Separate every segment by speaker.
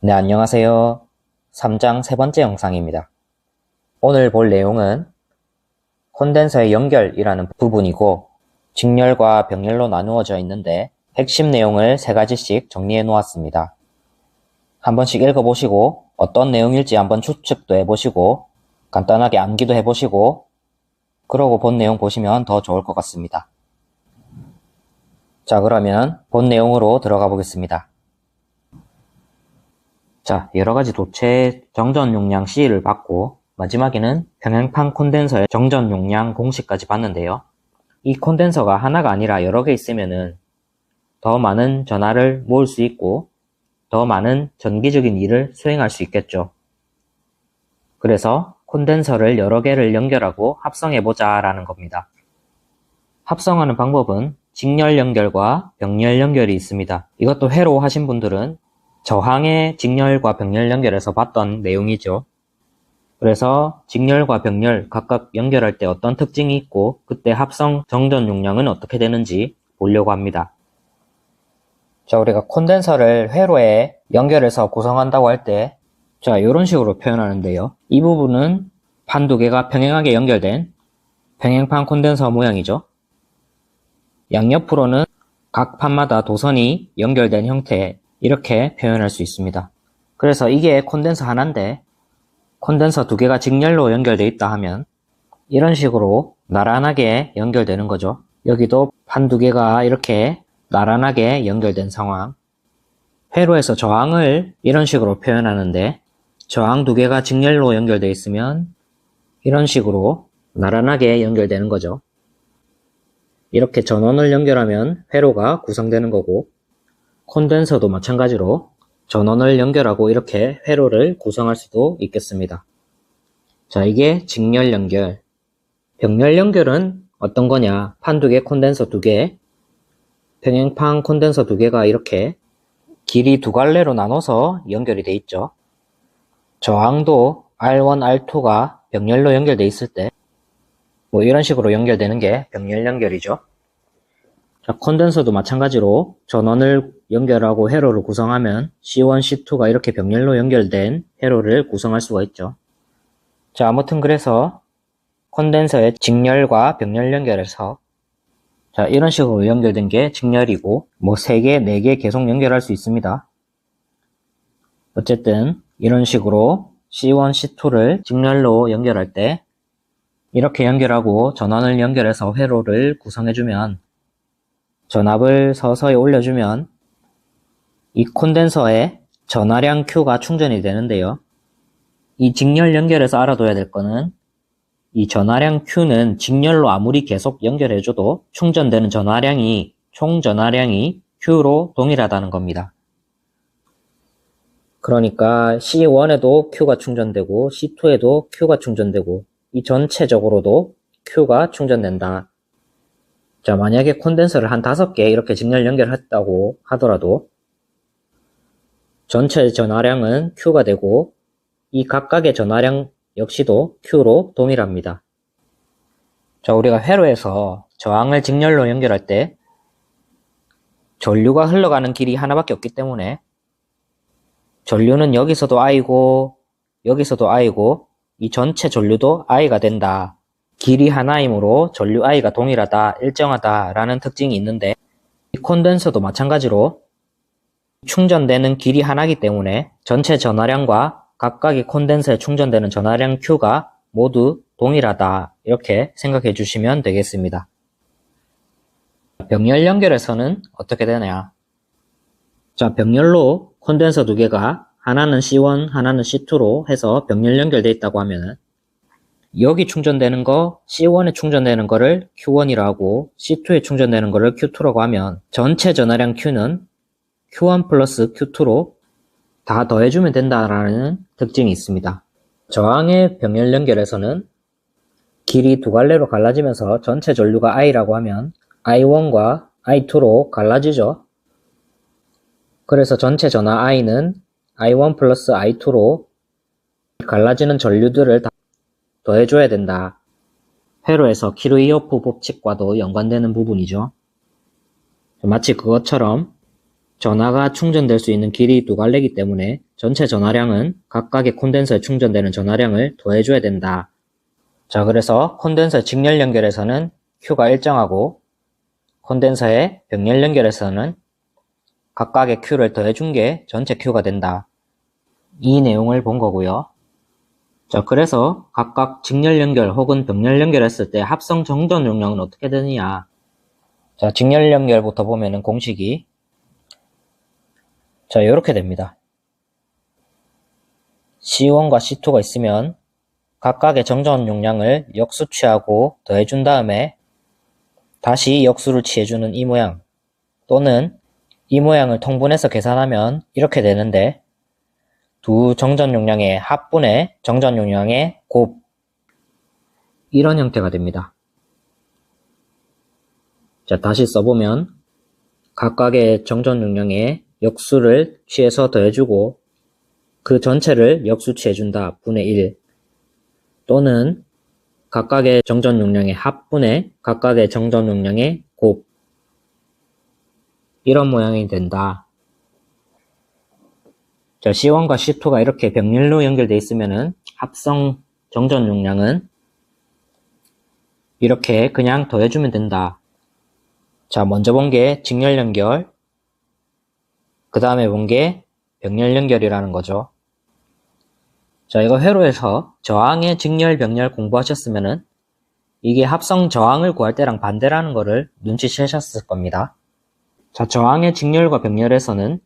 Speaker 1: 네, 안녕하세요. 3장 세 번째 영상입니다. 오늘 볼 내용은 콘덴서의 연결이라는 부분이고 직렬과 병렬로 나누어져 있는데 핵심 내용을 세 가지씩 정리해 놓았습니다. 한 번씩 읽어보시고 어떤 내용일지 한번 추측도 해보시고 간단하게 암기도 해보시고 그러고 본 내용 보시면 더 좋을 것 같습니다. 자, 그러면 본 내용으로 들어가 보겠습니다. 자, 여러가지 도체의 정전 용량 C를 받고 마지막에는 평행판 콘덴서의 정전 용량 공식까지 봤는데요. 이 콘덴서가 하나가 아니라 여러 개 있으면은 더 많은 전하를 모을 수 있고 더 많은 전기적인 일을 수행할 수 있겠죠. 그래서 콘덴서를 여러 개를 연결하고 합성해보자 라는 겁니다. 합성하는 방법은 직렬 연결과 병렬 연결이 있습니다. 이것도 회로 하신 분들은 저항의 직렬과 병렬 연결에서 봤던 내용이죠. 그래서 직렬과 병렬 각각 연결할 때 어떤 특징이 있고 그때 합성 정전 용량은 어떻게 되는지 보려고 합니다. 자, 우리가 콘덴서를 회로에 연결해서 구성한다고 할 때 자, 이런 식으로 표현하는데요. 이 부분은 판 두 개가 평행하게 연결된 평행판 콘덴서 모양이죠. 양옆으로는 각 판마다 도선이 연결된 형태 이렇게 표현할 수 있습니다. 그래서 이게 콘덴서 하나인데 콘덴서 두 개가 직렬로 연결되어 있다 하면 이런 식으로 나란하게 연결되는 거죠. 여기도 판 두 개가 이렇게 나란하게 연결된 상황. 회로에서 저항을 이런 식으로 표현하는데 저항 두 개가 직렬로 연결되어 있으면 이런 식으로 나란하게 연결되는 거죠. 이렇게 전원을 연결하면 회로가 구성되는 거고 콘덴서도 마찬가지로 전원을 연결하고 이렇게 회로를 구성할 수도 있겠습니다. 자, 이게 직렬 연결. 병렬 연결은 어떤 거냐? 판 두 개, 콘덴서 두 개, 평행판 콘덴서 두 개가 이렇게 길이 두 갈래로 나눠서 연결이 돼 있죠. 저항도 R1, R2가 병렬로 연결돼 있을 때 뭐 이런 식으로 연결되는 게 병렬 연결이죠. 자, 콘덴서도 마찬가지로 전원을 연결하고 회로를 구성하면 C1, C2가 이렇게 병렬로 연결된 회로를 구성할 수가 있죠. 자, 아무튼 그래서 콘덴서의 직렬과 병렬 연결에서 자, 이런 식으로 연결된 게 직렬이고 뭐 3개, 4개 계속 연결할 수 있습니다. 어쨌든 이런 식으로 C1, C2를 직렬로 연결할 때 이렇게 연결하고 전원을 연결해서 회로를 구성해주면 전압을 서서히 올려주면 이 콘덴서에 전하량 Q가 충전이 되는데요. 이 직렬 연결에서 알아둬야 될 거는 이 전하량 Q는 직렬로 아무리 계속 연결해줘도 충전되는 전하량이 총 전하량이 Q로 동일하다는 겁니다. 그러니까 C1에도 Q가 충전되고 C2에도 Q가 충전되고 이 전체적으로도 Q가 충전된다. 자, 만약에 콘덴서를 한 5개 이렇게 직렬 연결했다고 하더라도 전체 전하량은 Q가 되고 이 각각의 전하량 역시도 Q로 동일합니다. 자, 우리가 회로에서 저항을 직렬로 연결할 때 전류가 흘러가는 길이 하나밖에 없기 때문에 전류는 여기서도 I고 여기서도 I고 이 전체 전류도 I가 된다. 길이 하나이므로 전류 I가 동일하다, 일정하다 라는 특징이 있는데 이 콘덴서도 마찬가지로 충전되는 길이 하나이기 때문에 전체 전하량과 각각의 콘덴서에 충전되는 전하량 Q가 모두 동일하다 이렇게 생각해 주시면 되겠습니다. 병렬 연결에서는 어떻게 되냐? 자, 병렬로 콘덴서 두 개가 하나는 C1, 하나는 C2로 해서 병렬 연결되어 있다고 하면은 여기 충전되는 거 C1에 충전되는 거를 Q1이라고 하고 C2에 충전되는 거를 Q2라고 하면 전체 전하량 Q는 Q1 플러스 Q2로 다 더해주면 된다라는 특징이 있습니다. 저항의 병렬 연결에서는 길이 두 갈래로 갈라지면서 전체 전류가 I라고 하면 I1과 I2로 갈라지죠. 그래서 전체 전하 I는 I1 플러스 I2로 갈라지는 전류들을 다 더해줘야 된다. 회로에서 키르이호프 법칙과도 연관되는 부분이죠. 마치 그것처럼 전하가 충전될 수 있는 길이 두 갈래이기 때문에 전체 전하량은 각각의 콘덴서에 충전되는 전하량을 더해줘야 된다. 자, 그래서 콘덴서 직렬 연결에서는 Q가 일정하고 콘덴서의 병렬 연결에서는 각각의 Q를 더해준 게 전체 Q가 된다. 이 내용을 본 거고요. 자, 그래서 각각 직렬 연결 혹은 병렬 연결했을 때 합성 정전 용량은 어떻게 되느냐. 자, 직렬 연결부터 보면은 공식이 자, 이렇게 됩니다. C1과 C2가 있으면 각각의 정전 용량을 역수 취하고 더해준 다음에 다시 역수를 취해주는 이 모양 또는 이 모양을 통분해서 계산하면 이렇게 되는데 두 정전 용량의 합분의 정전 용량의 곱 이런 형태가 됩니다. 자, 다시 써보면 각각의 정전 용량의 역수를 취해서 더해주고 그 전체를 역수 취해준다 분의 1 또는 각각의 정전 용량의 합분의 각각의 정전 용량의 곱 이런 모양이 된다. 자, C1과 C2가 이렇게 병렬로 연결되어 있으면은 합성 정전 용량은 이렇게 그냥 더해주면 된다. 자, 먼저 본 게 직렬 연결, 그 다음에 본 게 병렬 연결이라는 거죠. 자, 이거 회로에서 저항의 직렬, 병렬 공부하셨으면은 이게 합성 저항을 구할 때랑 반대라는 거를 눈치채셨을 겁니다. 자, 저항의 직렬과 병렬에서는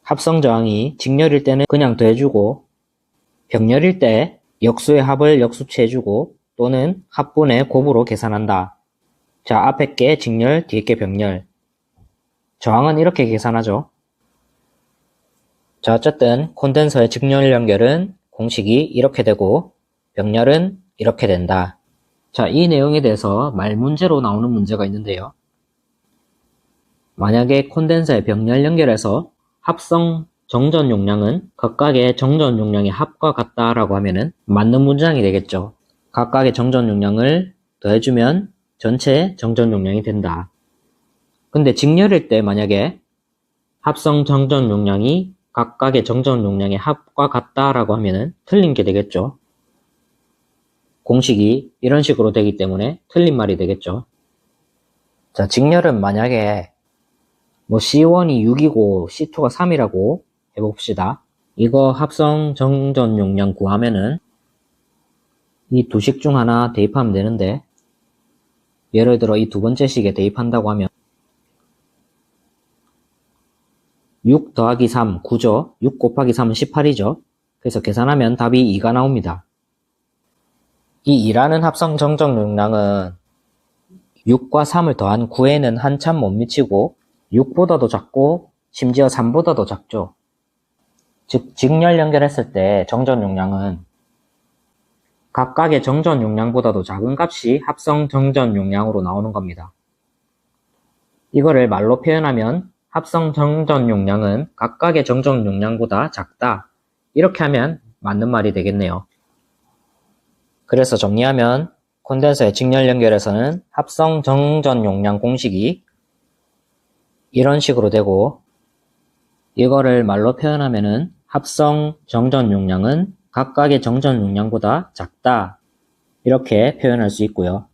Speaker 1: 합성 저항이 직렬일 때는 그냥 더해주고 병렬일 때 역수의 합을 역수취해주고 또는 합분의 곱으로 계산한다. 자, 앞에 게 직렬, 뒤에 게 병렬. 저항은 이렇게 계산하죠. 자, 어쨌든 콘덴서의 직렬 연결은 공식이 이렇게 되고 병렬은 이렇게 된다. 자, 이 내용에 대해서 말문제로 나오는 문제가 있는데요. 만약에 콘덴서의 병렬 연결에서 합성 정전 용량은 각각의 정전 용량의 합과 같다라고 하면은 맞는 문장이 되겠죠. 각각의 정전 용량을 더해주면 전체 정전 용량이 된다. 근데 직렬일 때 만약에 합성 정전 용량이 각각의 정전 용량의 합과 같다라고 하면은 틀린 게 되겠죠. 공식이 이런 식으로 되기 때문에 틀린 말이 되겠죠. 자, 직렬은 만약에 C1이 6이고 C2가 3이라고 해봅시다. 이거 합성 정전 용량 구하면은 이 두 식 중 하나 대입하면 되는데 예를 들어 이 두 번째 식에 대입한다고 하면 6 더하기 3 9죠. 6 곱하기 3은 18이죠. 그래서 계산하면 답이 2가 나옵니다. 이 2라는 합성 정전 용량은 6과 3을 더한 9에는 한참 못 미치고 6보다도 작고 심지어 3보다도 작죠. 즉 직렬 연결했을 때 정전 용량은 각각의 정전 용량보다도 작은 값이 합성 정전 용량으로 나오는 겁니다. 이거를 말로 표현하면 합성 정전 용량은 각각의 정전 용량보다 작다. 이렇게 하면 맞는 말이 되겠네요. 그래서 정리하면 콘덴서의 직렬 연결에서는 합성 정전 용량 공식이 이런 식으로 되고 이거를 말로 표현하면은 합성 정전 용량은 각각의 정전 용량보다 작다. 이렇게 표현할 수 있고요.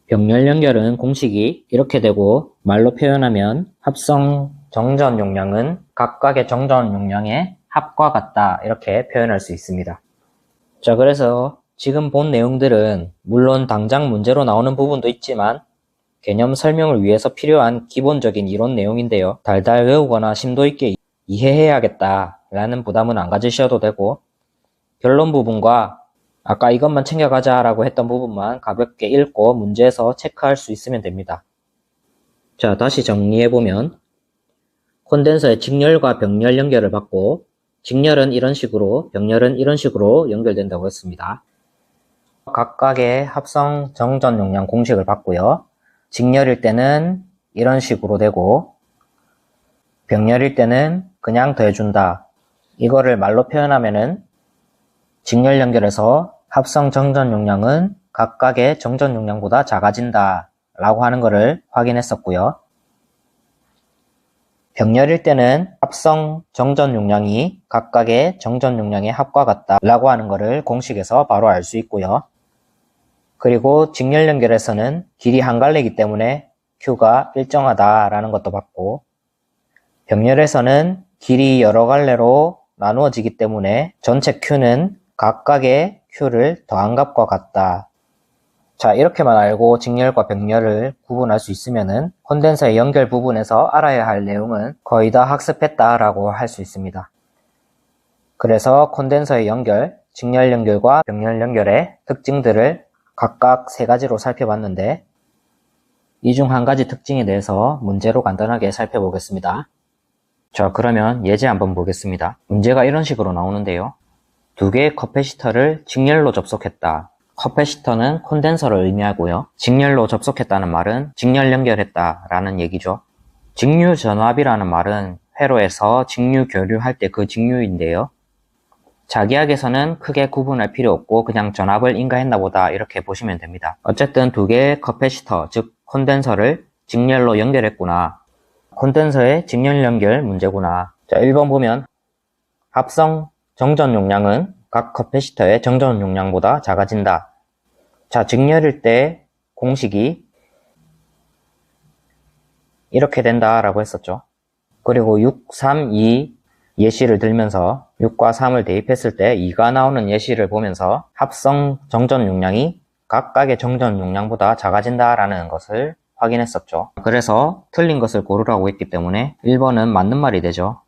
Speaker 1: 병렬 연결은 공식이 이렇게 되고 말로 표현하면 합성 정전 용량은 각각의 정전 용량의 합과 같다. 이렇게 표현할 수 있습니다. 자, 그래서 지금 본 내용들은 물론 당장 문제로 나오는 부분도 있지만 개념 설명을 위해서 필요한 기본적인 이론 내용인데요. 달달 외우거나 심도 있게 이해해야겠다 라는 부담은 안 가지셔도 되고 결론 부분과 아까 이것만 챙겨가자 라고 했던 부분만 가볍게 읽고 문제에서 체크할 수 있으면 됩니다. 자, 다시 정리해보면 콘덴서의 직렬과 병렬 연결을 받고 직렬은 이런 식으로 병렬은 이런 식으로 연결된다고 했습니다. 각각의 합성 정전 용량 공식을 받고요. 직렬일 때는 이런 식으로 되고 병렬일 때는 그냥 더해준다. 이거를 말로 표현하면은 직렬 연결에서 합성 정전 용량은 각각의 정전 용량보다 작아진다 라고 하는 것을 확인했었고요. 병렬일 때는 합성 정전 용량이 각각의 정전 용량의 합과 같다 라고 하는 것을 공식에서 바로 알 수 있고요. 그리고 직렬 연결에서는 길이 한 갈래이기 때문에 Q가 일정하다 라는 것도 봤고, 병렬에서는 길이 여러 갈래로 나누어지기 때문에 전체 Q는 각각의 Q를 더한 값과 같다. 자, 이렇게만 알고 직렬과 병렬을 구분할 수 있으면은 콘덴서의 연결 부분에서 알아야 할 내용은 거의 다 학습했다라고 할 수 있습니다. 그래서 콘덴서의 연결, 직렬 연결과 병렬 연결의 특징들을 각각 세 가지로 살펴봤는데, 이 중 한 가지 특징에 대해서 문제로 간단하게 살펴보겠습니다. 자, 그러면 예제 한번 보겠습니다. 문제가 이런 식으로 나오는데요. 두 개의 커패시터를 직렬로 접속했다. 커패시터는 콘덴서를 의미하고요. 직렬로 접속했다는 말은 직렬 연결했다 라는 얘기죠. 직류 전압이라는 말은 회로에서 직류 교류할 때 그 직류인데요. 자기학에서는 크게 구분할 필요 없고 그냥 전압을 인가했나 보다 이렇게 보시면 됩니다. 어쨌든 두 개의 커패시터, 즉 콘덴서를 직렬로 연결했구나. 콘덴서의 직렬 연결 문제구나. 자, 1번 보면 합성 정전 용량은 각 커패시터의 정전 용량보다 작아진다. 자, 직렬일 때 공식이 이렇게 된다라고 했었죠. 그리고 6, 3, 2 예시를 들면서 6과 3을 대입했을 때 2가 나오는 예시를 보면서 합성 정전 용량이 각각의 정전 용량보다 작아진다라는 것을 확인했었죠. 그래서 틀린 것을 고르라고 했기 때문에 1번은 맞는 말이 되죠.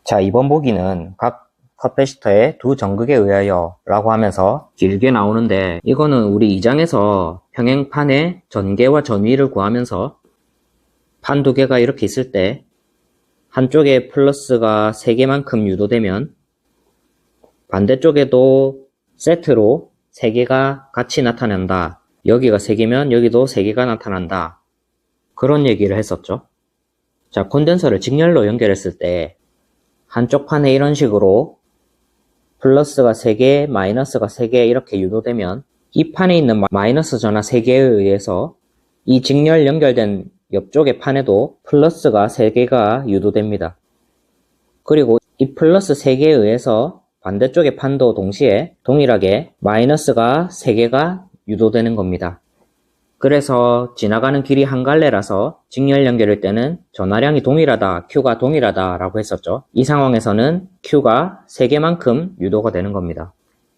Speaker 1: 자, 2번 보기는 각 커패시터의 두 전극에 의하여 라고 하면서 길게 나오는데, 이거는 우리 2장에서 평행판의 전개와 전위를 구하면서 판 두 개가 이렇게 있을 때 한쪽에 플러스가 3개만큼 유도되면 반대쪽에도 세트로 3개가 같이 나타난다. 여기가 3개면 여기도 3개가 나타난다. 그런 얘기를 했었죠. 자, 콘덴서를 직렬로 연결했을 때 한쪽 판에 이런 식으로 플러스가 3개, 마이너스가 3개 이렇게 유도되면 이 판에 있는 마이너스 전하 3개에 의해서 이 직렬 연결된 옆쪽의 판에도 플러스가 3개가 유도됩니다. 그리고 이 플러스 3개에 의해서 반대쪽의 판도 동시에 동일하게 마이너스가 3개가 유도되는 겁니다. 그래서 지나가는 길이 한 갈래라서 직렬 연결일 때는 전하량이 동일하다, Q가 동일하다 라고 했었죠. 이 상황에서는 Q가 3개만큼 유도가 되는 겁니다.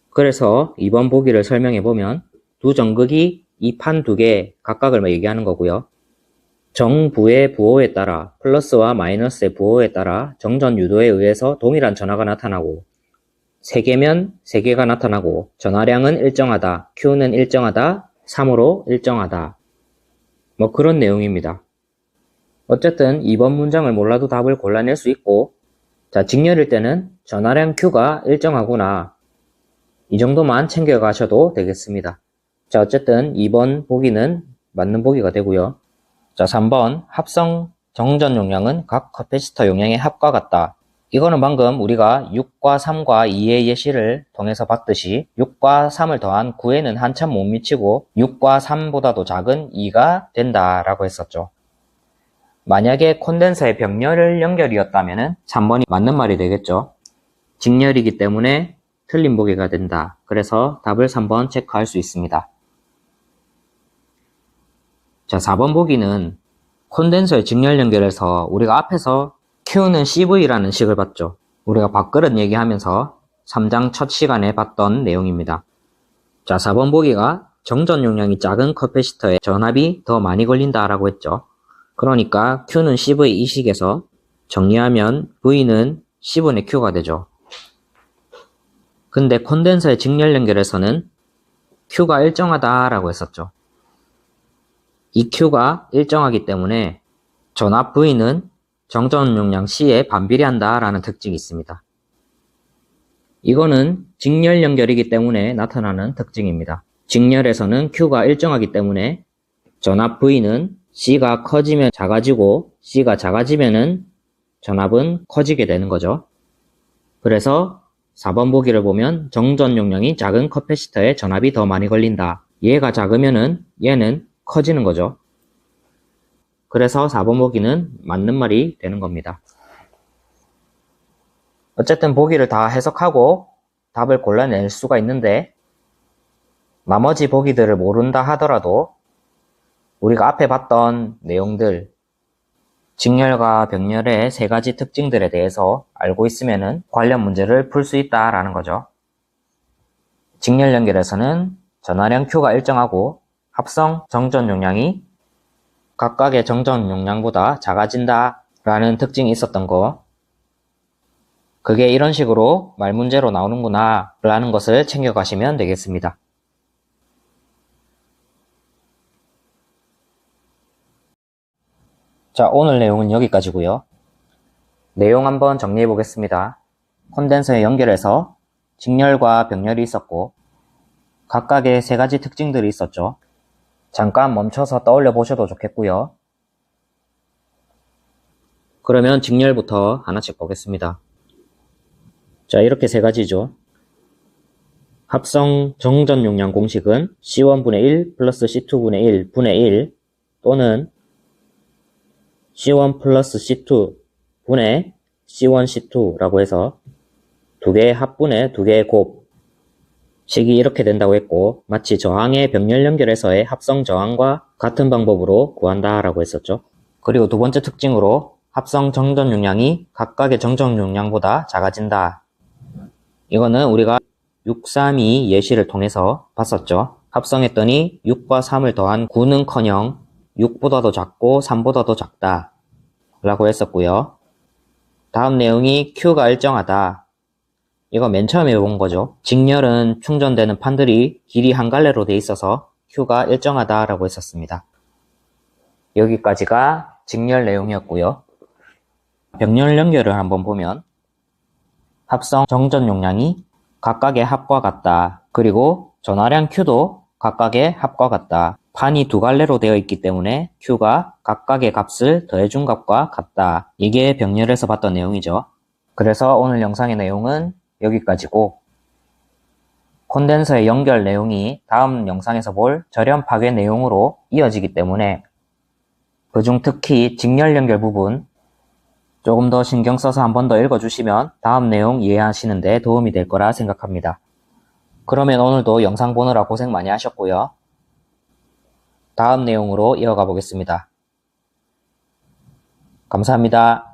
Speaker 1: 그래서 이번 보기를 설명해보면 두 전극이 이 판 두 개 각각을 얘기하는 거고요. 정부의 부호에 따라 플러스와 마이너스의 부호에 따라 정전 유도에 의해서 동일한 전하가 나타나고 3개면 3개가 나타나고 전하량은 일정하다, Q는 일정하다, 3으로 일정하다. 뭐 그런 내용입니다. 어쨌든 이번 문장을 몰라도 답을 골라낼 수 있고, 자, 직렬일 때는 전하량 Q가 일정하구나. 이 정도만 챙겨가셔도 되겠습니다. 자, 어쨌든 2번 보기는 맞는 보기가 되고요. 자, 3번 합성 정전 용량은 각 커패시터 용량의 합과 같다. 이거는 방금 우리가 6과 3과 2의 예시를 통해서 봤듯이 6과 3을 더한 9에는 한참 못 미치고 6과 3보다도 작은 2가 된다라고 했었죠. 만약에 콘덴서의 병렬을 연결이었다면 3번이 맞는 말이 되겠죠. 직렬이기 때문에 틀린 보기가 된다. 그래서 답을 3번 체크할 수 있습니다. 자, 4번 보기는 콘덴서의 직렬 연결에서 우리가 앞에서 Q는 CV라는 식을 봤죠. 우리가 밥그릇 얘기하면서 3장 첫 시간에 봤던 내용입니다. 자, 4번 보기가 정전 용량이 작은 커패시터에 전압이 더 많이 걸린다라고 했죠. 그러니까 Q는 CV 이 식에서 정리하면 V는 C분의 Q가 되죠. 근데 콘덴서의 직렬 연결에서는 Q가 일정하다라고 했었죠. 이 Q가 일정하기 때문에 전압 V는 정전 용량 C에 반비례한다 라는 특징이 있습니다. 이거는 직렬 연결이기 때문에 나타나는 특징입니다. 직렬에서는 Q가 일정하기 때문에 전압 V는 C가 커지면 작아지고 C가 작아지면은 전압은 커지게 되는 거죠. 그래서 4번 보기를 보면 정전 용량이 작은 커패시터에 전압이 더 많이 걸린다. 얘가 작으면은 얘는 커지는 거죠. 그래서 4번 보기는 맞는 말이 되는 겁니다. 어쨌든 보기를 다 해석하고 답을 골라낼 수가 있는데 나머지 보기들을 모른다 하더라도 우리가 앞에 봤던 내용들, 직렬과 병렬의 세 가지 특징들에 대해서 알고 있으면 관련 문제를 풀 수 있다라는 거죠. 직렬 연결에서는 전화량 Q가 일정하고 합성 정전 용량이 각각의 정전 용량보다 작아진다 라는 특징이 있었던 거, 그게 이런 식으로 말문제로 나오는구나 라는 것을 챙겨가시면 되겠습니다. 자, 오늘 내용은 여기까지고요. 내용 한번 정리해 보겠습니다. 콘덴서에 연결해서 직렬과 병렬이 있었고 각각의 세 가지 특징들이 있었죠. 잠깐 멈춰서 떠올려 보셔도 좋겠고요. 그러면 직렬부터 하나씩 보겠습니다. 자, 이렇게 세 가지죠. 합성 정전 용량 공식은 C1분의 1 플러스 C2분의 1 분의 1 또는 C1 플러스 C2 분의 C1, C2라고 해서 두 개의 합분의 두 개의 곱식이 이렇게 된다고 했고, 마치 저항의 병렬 연결에서의 합성 저항과 같은 방법으로 구한다 라고 했었죠. 그리고 두 번째 특징으로 합성 정전 용량이 각각의 정전 용량보다 작아진다. 이거는 우리가 632 예시를 통해서 봤었죠. 합성했더니 6과 3을 더한 9는커녕 6보다도 작고 3보다도 작다 라고 했었고요. 다음 내용이 Q가 일정하다. 이거 맨 처음에 본 거죠. 직렬은 충전되는 판들이 길이 한 갈래로 돼 있어서 Q가 일정하다 라고 했었습니다. 여기까지가 직렬 내용이었고요. 병렬 연결을 한번 보면 합성 정전 용량이 각각의 합과 같다. 그리고 전화량 Q도 각각의 합과 같다. 판이 두 갈래로 되어 있기 때문에 Q가 각각의 값을 더해준 값과 같다. 이게 병렬에서 봤던 내용이죠. 그래서 오늘 영상의 내용은 여기까지고, 콘덴서의 연결 내용이 다음 영상에서 볼 절연 파괴 내용으로 이어지기 때문에 그중 특히 직렬 연결 부분 조금 더 신경 써서 한 번 더 읽어주시면 다음 내용 이해하시는 데 도움이 될 거라 생각합니다. 그러면 오늘도 영상 보느라 고생 많이 하셨고요. 다음 내용으로 이어가 보겠습니다. 감사합니다.